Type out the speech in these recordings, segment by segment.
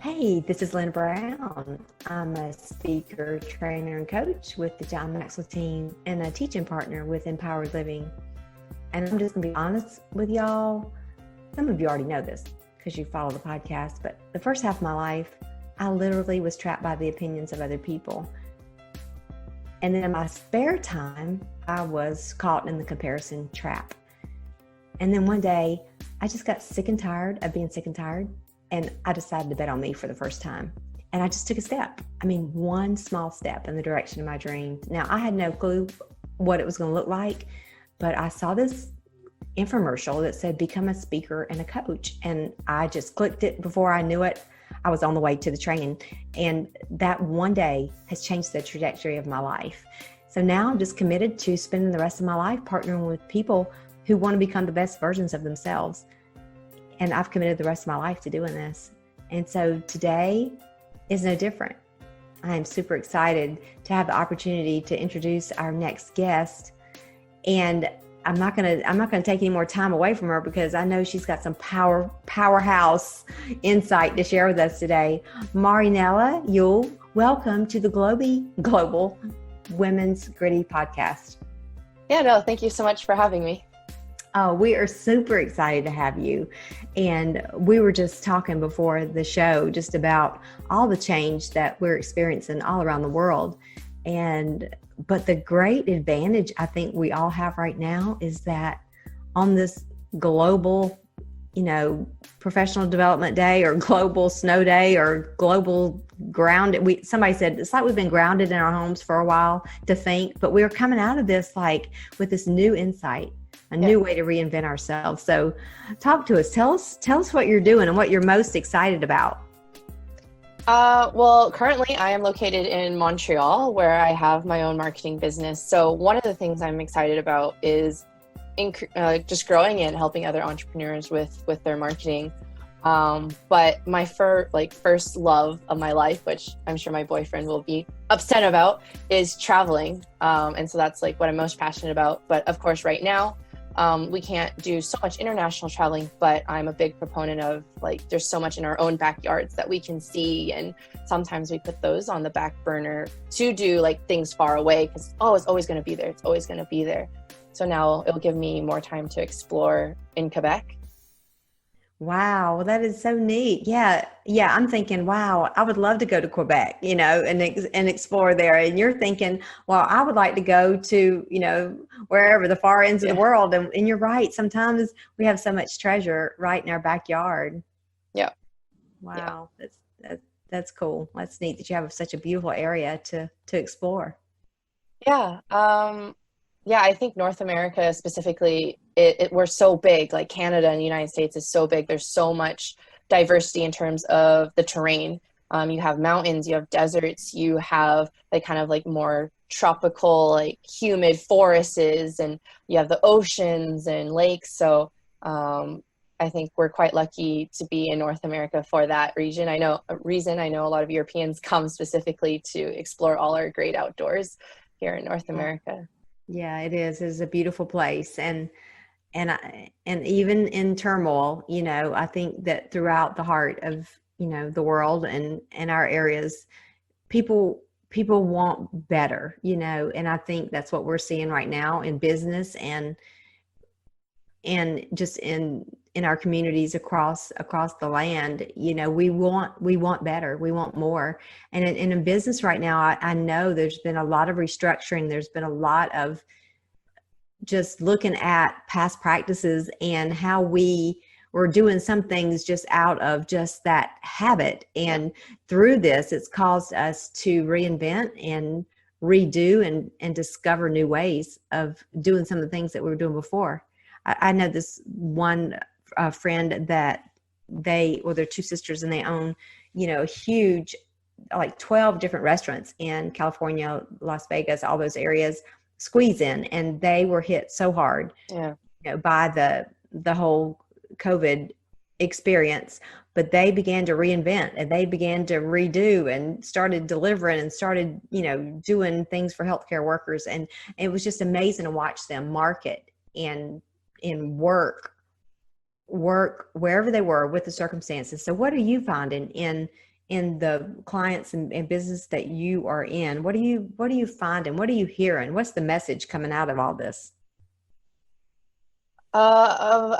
Hey, this is Lynne Brown. I'm a speaker, trainer, and coach with the John Maxwell team and a teaching partner with Empowered Living. And I'm just going to be honest with y'all. Some of you already know this because you follow the podcast, but the first half of my life, I literally was trapped by the opinions of other people. And then in my spare time, I was caught in the comparison trap. And then one day, I just got sick and tired of being sick and tired. And I decided to bet on me for the first time. And I just took a step. I mean, one small step in the direction of my dreams. Now, I had no clue what it was going to look like, but I saw this infomercial that said, become a speaker and a coach. And I just clicked it. Before I knew it, I was on the way to the training. And that one day has changed the trajectory of my life. So now I'm just committed to spending the rest of my life partnering with people who want to become the best versions of themselves. And I've committed the rest of my life to doing this. And so today is no different. I am super excited to have the opportunity to introduce our next guest. And I'm not gonna take any more time away from her because I know she's got some powerhouse insight to share with us today. Marinella Yule, welcome to the Global Women's Gritty Podcast. Yeah, no, thank you so much for having me. Oh, we are super excited to have you. And we were just talking before the show just about all the change that we're experiencing all around the world. But the great advantage I think we all have right now is that on this global, professional development day or global snow day or global somebody said it's like we've been grounded in our homes for a while to think, but we're coming out of this like with this new insight. New way to reinvent ourselves. So talk to us. Tell us what you're doing and what you're most excited about. Well, currently I am located in Montreal where I have my own marketing business. So one of the things I'm excited about is just growing and helping other entrepreneurs with their marketing. But my first love of my life, which I'm sure my boyfriend will be upset about, is traveling. And so that's like what I'm most passionate about. But of course, right now, we can't do so much international traveling, but I'm a big proponent of there's so much in our own backyards that we can see. And sometimes we put those on the back burner to do things far away because, it's always going to be there. It's always going to be there. So now it'll give me more time to explore in Quebec. Wow, that is so neat. Yeah. I'm thinking, wow, I would love to go to Quebec, and explore there. And you're thinking, well, I would like to go to, wherever the far ends of the world. And you're right. Sometimes we have so much treasure right in our backyard. Yeah. Wow. Yeah. That's cool. That's neat that you have such a beautiful area to explore. Yeah. Yeah, I think North America specifically, we're so big, like Canada and the United States is so big. There's so much diversity in terms of the terrain. You have mountains, you have deserts, you have more tropical, humid forests, and you have the oceans and lakes. So I think we're quite lucky to be in North America for that region. I know a lot of Europeans come specifically to explore all our great outdoors here in North America. Yeah, it is. It's a beautiful place. And even in turmoil, I think that throughout the heart of, the world and our areas, people want better, and I think that's what we're seeing right now in business and just in our communities across the land. We want better, we want more. And in business right now, I know there's been a lot of restructuring. There's been a lot of just looking at past practices and how we were doing some things just out of just that habit. And through this, it's caused us to reinvent and redo and discover new ways of doing some of the things that we were doing before. I know this one friend that they're two sisters and they own, a huge, 12 different restaurants in California, Las Vegas, all those areas, squeeze in, and they were hit so hard by the whole COVID experience. But they began to reinvent and they began to redo and started delivering and started, doing things for healthcare workers. And it was just amazing to watch them market and work work wherever they were with the circumstances. So what are you finding in the clients and business that you are in? What are you finding? What are you hearing? What's the message coming out of all this? Of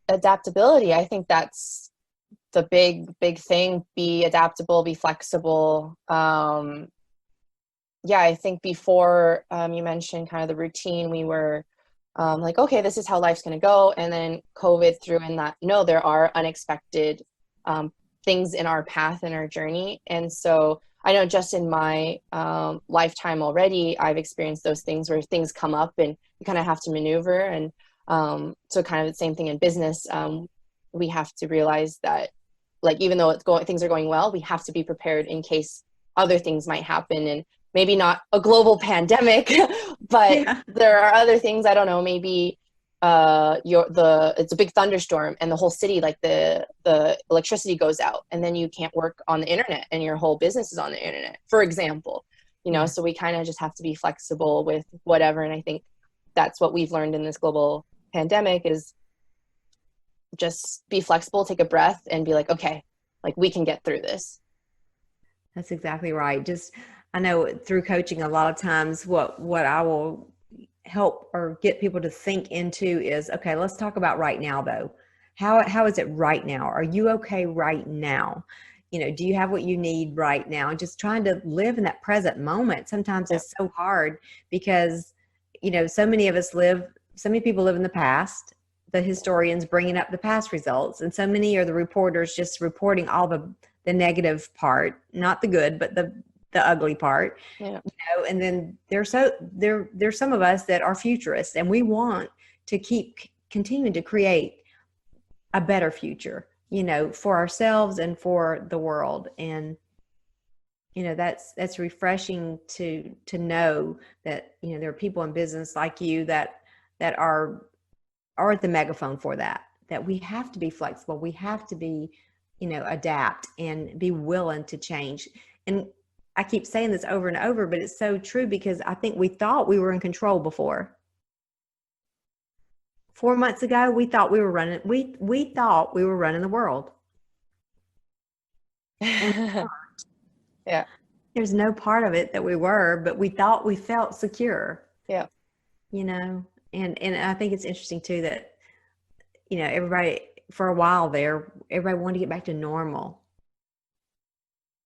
adaptability. I think that's the big thing. Be adaptable, be flexible. Yeah, I think before you mentioned kind of the routine, we were like, okay, this is how life's going to go. And then COVID threw in that, no, there are unexpected things in our path and our journey. And so I know just in my lifetime already, I've experienced those things where things come up and you kind of have to maneuver. And so kind of the same thing in business. We have to realize that, like, even though things are going well, we have to be prepared in case other things might happen. And maybe not a global pandemic, but Yeah. there are other things. I don't know, maybe it's a big thunderstorm and the whole city, like the electricity goes out, and then you can't work on the internet and your whole business is on the internet, for example. Yeah. So we kind of just have to be flexible with whatever. And I think that's what we've learned in this global pandemic is just be flexible, take a breath, and be like, okay, like we can get through this. That's exactly right. Just, I know through coaching, a lot of times what I will help or get people to think into is, okay, let's talk about right now though. How is it right now? Are you okay right now? Do you have what you need right now? And just trying to live in that present moment. Sometimes Yeah. it's so hard because, so many people live in the past, the historians bringing up the past results, and so many are the reporters just reporting all the negative part, not the good, but the ugly part. Yeah. And then there's some of us that are futurists, and we want to keep continuing to create a better future, for ourselves and for the world. And that's refreshing to know that there are people in business like you that are at the megaphone for that we have to be flexible, we have to be adapt and be willing to change. And I keep saying this over and over, but it's so true, because I think we thought we were in control before. 4 months ago, we thought we were running, we thought we were running the world. And Yeah. there's no part of it that we were, but we thought we felt secure. Yeah. And I think it's interesting too that, everybody, for a while there, everybody wanted to get back to normal.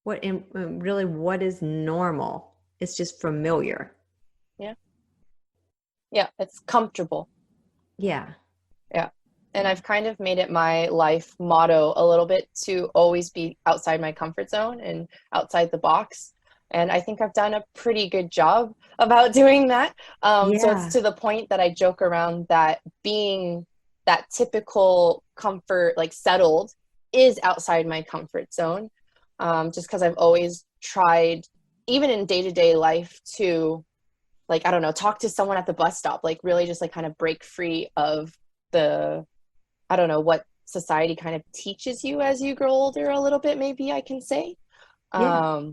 What is normal? It's just familiar. Yeah. Yeah. It's comfortable. Yeah. Yeah. And I've kind of made it my life motto a little bit to always be outside my comfort zone and outside the box. And I think I've done a pretty good job about doing that. So it's Yeah. to the point that I joke around that being that typical comfort, like settled, is outside my comfort zone. Just because I've always tried, even in day-to-day life, to, like, I don't know, talk to someone at the bus stop, like really just like kind of break free of I don't know, what society kind of teaches you as you grow older a little bit, maybe I can say. Yeah.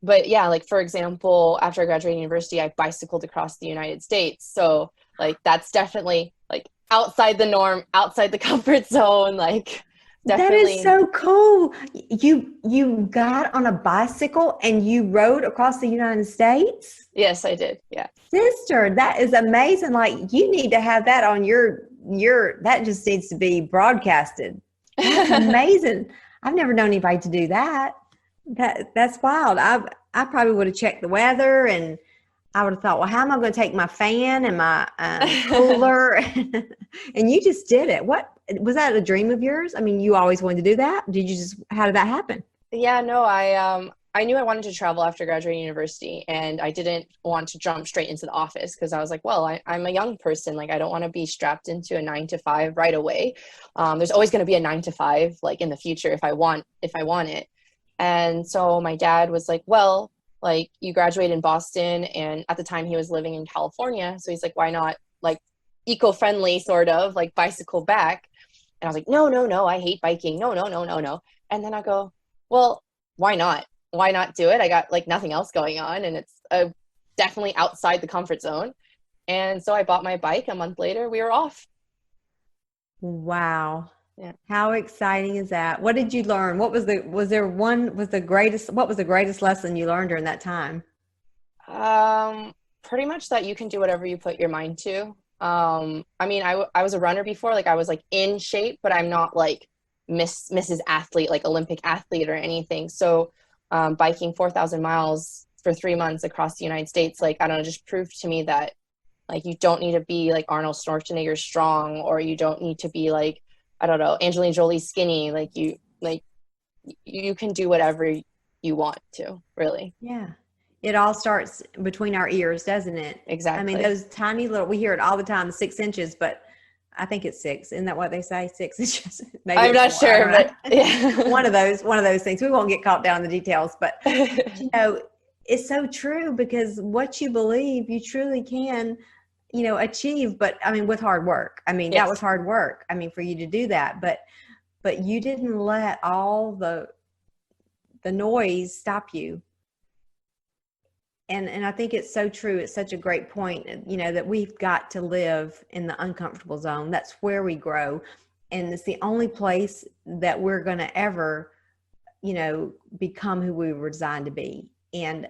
But yeah, like for example, after I graduated university, I bicycled across the United States. So like that's definitely like outside the norm, outside the comfort zone, like That is definitely. so cool. You got on a bicycle and you rode across the United States? Yes, I did. Yeah. Sister, that is amazing. Like, you need to have that on your that just needs to be broadcasted. That's amazing. I've never known anybody to do that. That's wild. I probably would have checked the weather, and I would have thought, well, how am I going to take my fan and my cooler? And you just did it. What was that, a dream of yours? I mean, you always wanted to do that. How did that happen? Yeah, no, I knew I wanted to travel after graduating university, and I didn't want to jump straight into the office because I was like, well, I'm a young person. Like, I don't want to be strapped into a 9 to 5 right away. There's always going to be a 9 to 5, like in the future, if I want it. And so my dad was like, well, like you graduated in Boston, and at the time he was living in California. So he's like, why not, like, eco-friendly sort of like bicycle back? And I was like, no, no, no, I hate biking. No, no, no, no, no. And then I go, well, why not? Why not do it? I got like nothing else going on, and it's definitely outside the comfort zone. And so I bought my bike. A month later, we were off. Wow. Yeah. How exciting is that? What did you learn? What was what was the greatest lesson you learned during that time? Pretty much that you can do whatever you put your mind to. I mean, I was a runner before, like I was like in shape, but I'm not like Mrs. Athlete, like Olympic athlete or anything. So, biking 4,000 miles for 3 months across the United States, like I don't know, just proved to me that like you don't need to be like Arnold Schwarzenegger strong, or you don't need to be like, I don't know, Angelina Jolie skinny. You can do whatever you want to, really. Yeah. It all starts between our ears, doesn't it? I mean, Exactly. those tiny little, we hear it all the time, 6 inches, but I think it's six. Isn't that what they say? 6 inches. Maybe I'm it's not more. I sure, don't but know. yeah. One of those things. We won't get caught down in the details, but you know, it's so true because what you believe, you truly can, achieve. But I mean, with hard work. I mean, that was Yes. hard work. I mean, for you to do that, but you didn't let all the noise stop you. And I think it's so true. It's such a great point, that we've got to live in the uncomfortable zone. That's where we grow. And it's the only place that we're going to ever, become who we were designed to be. And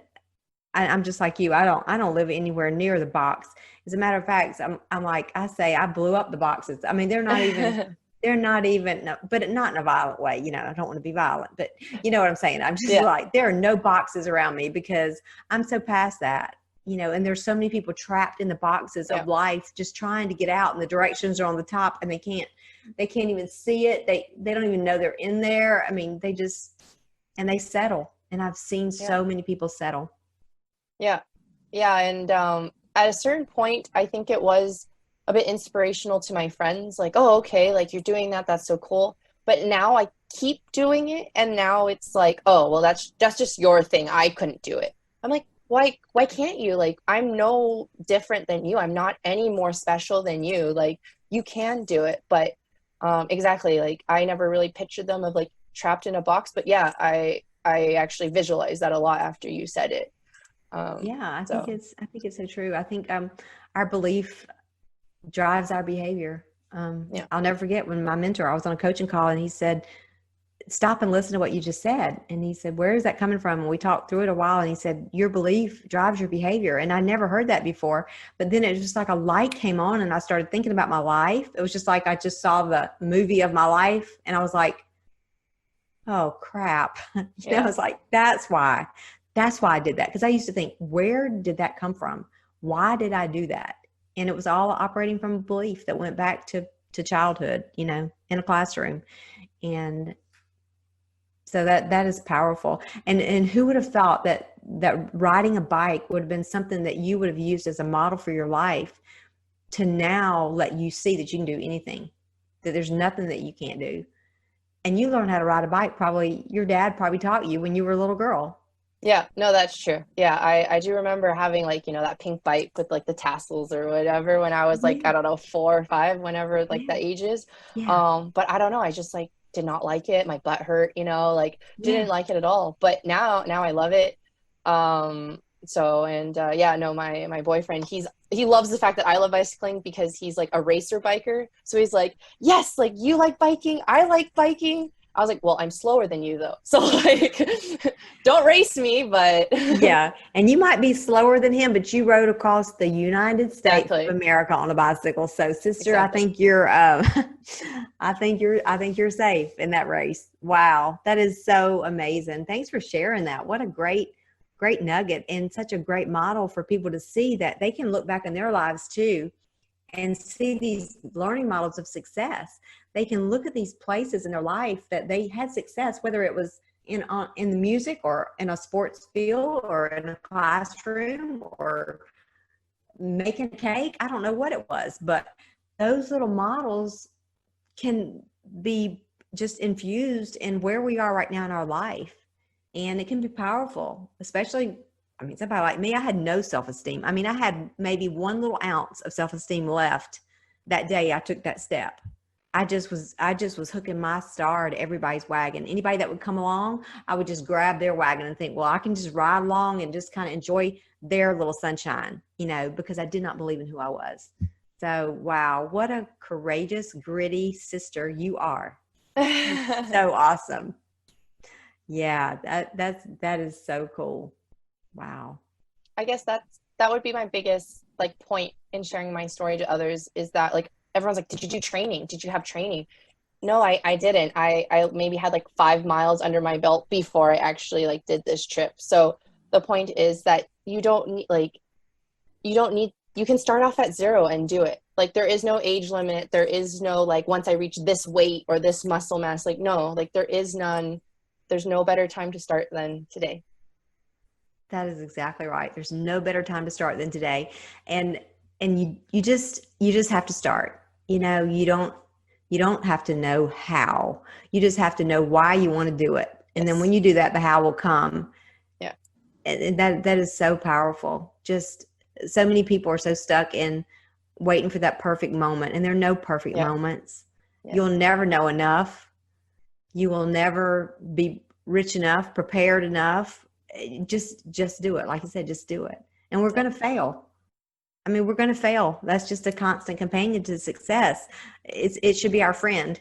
I'm just like you. I don't live anywhere near the box. As a matter of fact, I'm like, I say, I blew up the boxes. I mean, they're not even, no, but not in a violent way. I don't want to be violent, but you know what I'm saying? I'm just Yeah. like, there are no boxes around me because I'm so past that, and there's so many people trapped in the boxes Yeah. of life, just trying to get out, and the directions are on the top and they can't even see it. They don't even know they're in there. I mean, and they settle. And I've seen Yeah. so many people settle. Yeah. Yeah. And at a certain point, I think it was a bit inspirational to my friends, like, oh, okay, like you're doing that. That's so cool. But now I keep doing it. And now it's like, oh, well, that's just your thing. I couldn't do it. I'm like, why can't you? Like, I'm no different than you. I'm not any more special than you. Like, you can do it. But exactly, like I never really pictured them of like trapped in a box. But yeah, I actually visualized that a lot after you said it. Yeah, So I think it's so true. I think our belief drives our behavior. yeah, I'll never forget when my mentor, I was on a coaching call and he said, stop and listen to what you just said. And he said, where is that coming from? And we talked through it a while and he said, your belief drives your behavior. And I never heard that before, but then it was just like a light came on and I started thinking about my life. It was just like, I just saw the movie of my life and I was like, oh crap. I yeah, was like, that's why I did that. Because I used to think, where did that come from? Why did I do that? And it was all operating from a belief that went back to childhood, in a classroom. And so that is powerful. And who would have thought that riding a bike would have been something that you would have used as a model for your life to now let you see that you can do anything, that there's nothing that you can't do. And you learned how to ride a bike, probably your dad probably taught you when you were a little girl. yeah. No, that's true. Yeah, I do remember having like that pink bike with like the tassels or whatever when I was like Yeah, I don't know 4 or 5, whenever like yeah, that age is. yeah, But I don't know. I just like did not like it. My butt hurt. Like yeah. didn't like it at all. But now I love it. So and yeah, no, my boyfriend he loves the fact that I love bicycling because he's like a racer biker. So he's like, yes, like you like biking, I like biking. I was like, well, I'm slower than you though. So like don't race me, but Yeah, and you might be slower than him, but you rode across the United States of exactly. America on a bicycle. So, sister, I Exactly. think you're, I think you're safe in that race. Wow, that is so amazing. Thanks for sharing that. What a great nugget and such a great model for people to see that they can look back in their lives too and see these learning models of success. They can look at these places in their life that they had success, whether it was in the music or in a sports field or in a classroom or making a cake. I don't know what it was, but those little models can be just infused in where we are right now in our life. And it can be powerful, especially, I mean, somebody like me, I had no self-esteem. I mean, I had maybe one little ounce of self-esteem left that day I took that step. I just was hooking my star to everybody's wagon. Anybody that would come along, I would just grab their wagon and think, well, I can just ride along and just kind of enjoy their little sunshine, because I did not believe in who I was. So, wow, what a courageous, gritty sister you are. So awesome. Yeah, that is so cool. Wow. I guess that would be my biggest like point in sharing my story to others, is that like everyone's like, did you do training? Did you have training? No, I didn't. I maybe had like 5 miles under my belt before I actually like did this trip. So the point is that you don't need, you can start off at 0 and do it. Like there is no age limit. There is no like, once I reach this weight or this muscle mass, like no, like there is none. There's no better time to start than today. That is exactly right. There's no better time to start than today. And you just have to start. You know, you don't have to know how. You just have to know why you want to do it. And then when you do that, the how will come. Yeah. And that is so powerful. Just so many people are so stuck in waiting for that perfect moment, and there are no perfect moments. Yeah. You'll never know enough. You will never be rich enough, prepared enough. Just do it. Like I said, just do it. And we're going to fail. I mean, we're going to fail. That's just a constant companion to success. It should be our friend.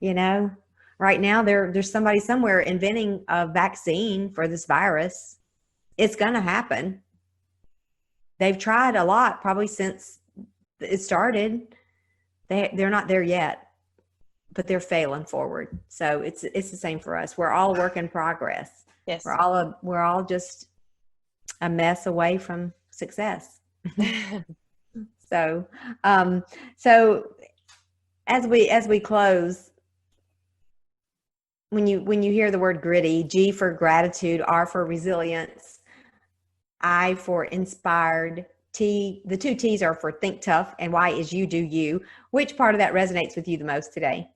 You know, right now there's somebody somewhere inventing a vaccine for this virus. It's going to happen. They've tried a lot probably since it started. They're not there yet, but they're failing forward. So it's the same for us. We're all work in progress. Yes. We're all just a mess away from success. So as we close, when you hear the word gritty, G for gratitude, R for resilience, I for inspired, T, the 2 T's are for think tough, and Y is you do you. Which part of that resonates with you the most today?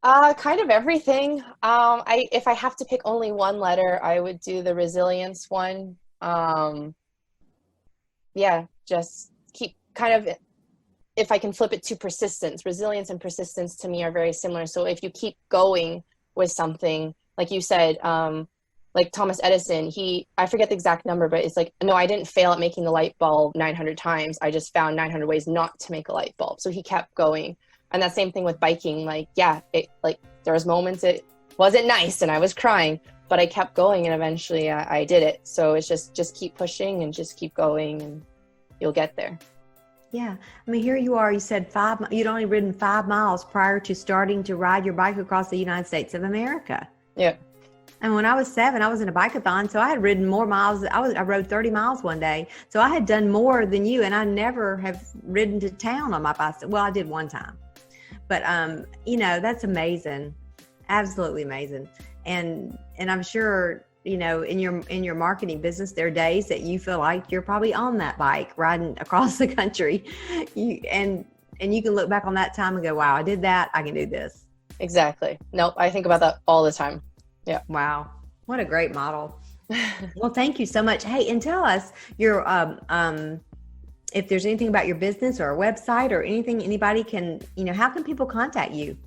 Kind of everything. If I have to pick only one letter, I would do the resilience one. Yeah, just keep kind of, if I can flip it to persistence, resilience and persistence to me are very similar. So if you keep going with something, like you said, like Thomas Edison, I forget the exact number, but it's like, no, I didn't fail at making the light bulb 900 times. I just found 900 ways not to make a light bulb. So he kept going. And that same thing with biking. Like, yeah, there was moments it wasn't nice and I was crying, but I kept going and eventually I did it. So it's just keep pushing and just keep going and you'll get there. Yeah. I mean, here you are, you said you'd only ridden 5 miles prior to starting to ride your bike across the United States of America. Yeah. And when I was 7, I was in a bike-a-thon, so I had ridden more miles. I rode 30 miles one day. So I had done more than you, and I never have ridden to town on my bicycle. Well, I did one time. But, that's amazing. Absolutely amazing. And I'm sure, in your marketing business, there are days that you feel like you're probably on that bike riding across the country. And you can look back on that time and go, wow, I did that. I can do this. Exactly. Nope. I think about that all the time. Yeah. Wow. What a great model. Well, thank you so much. Hey, and tell us your, if there's anything about your business or a website or anything, anybody can, how can people contact you?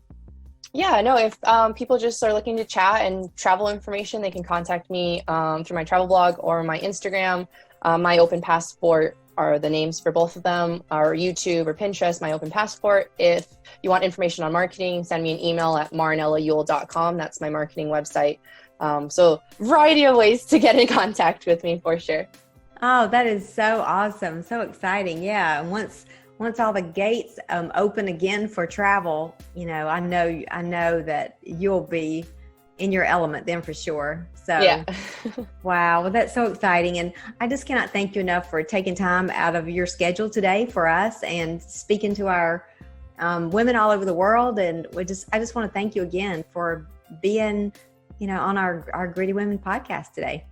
Yeah, no, if people just are looking to chat and travel information, they can contact me through my travel blog or my Instagram. My Open Passport are the names for both of them, or YouTube or Pinterest, My Open Passport. If you want information on marketing, send me an email at marinellayule.com. That's my marketing website. So variety of ways to get in contact with me for sure. Oh, that is so awesome. So exciting. Yeah. And once all the gates open again for travel, I know that you'll be in your element then for sure. So yeah. Wow. Well, that's so exciting. And I just cannot thank you enough for taking time out of your schedule today for us and speaking to our women all over the world. And I just want to thank you again for being, on our Gritty Women podcast today.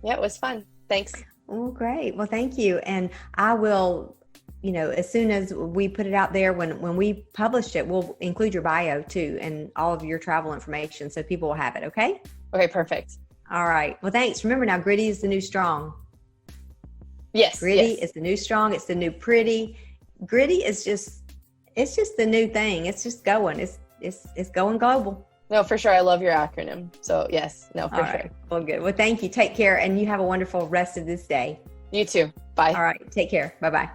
Yeah, it was fun. Thanks. Oh, great. Well, thank you. And I will, as soon as we put it out there, when we publish it, we'll include your bio too and all of your travel information so people will have it. Okay. Okay. Perfect. All right. Well, thanks. Remember now, gritty is the new strong. Yes. Gritty is the new strong. It's the new pretty. Gritty is it's just the new thing. It's just going. It's going global. No, for sure. I love your acronym. So yes, no, for sure. Well, good. Well, thank you. Take care. And you have a wonderful rest of this day. You too. Bye. All right. Take care. Bye-bye.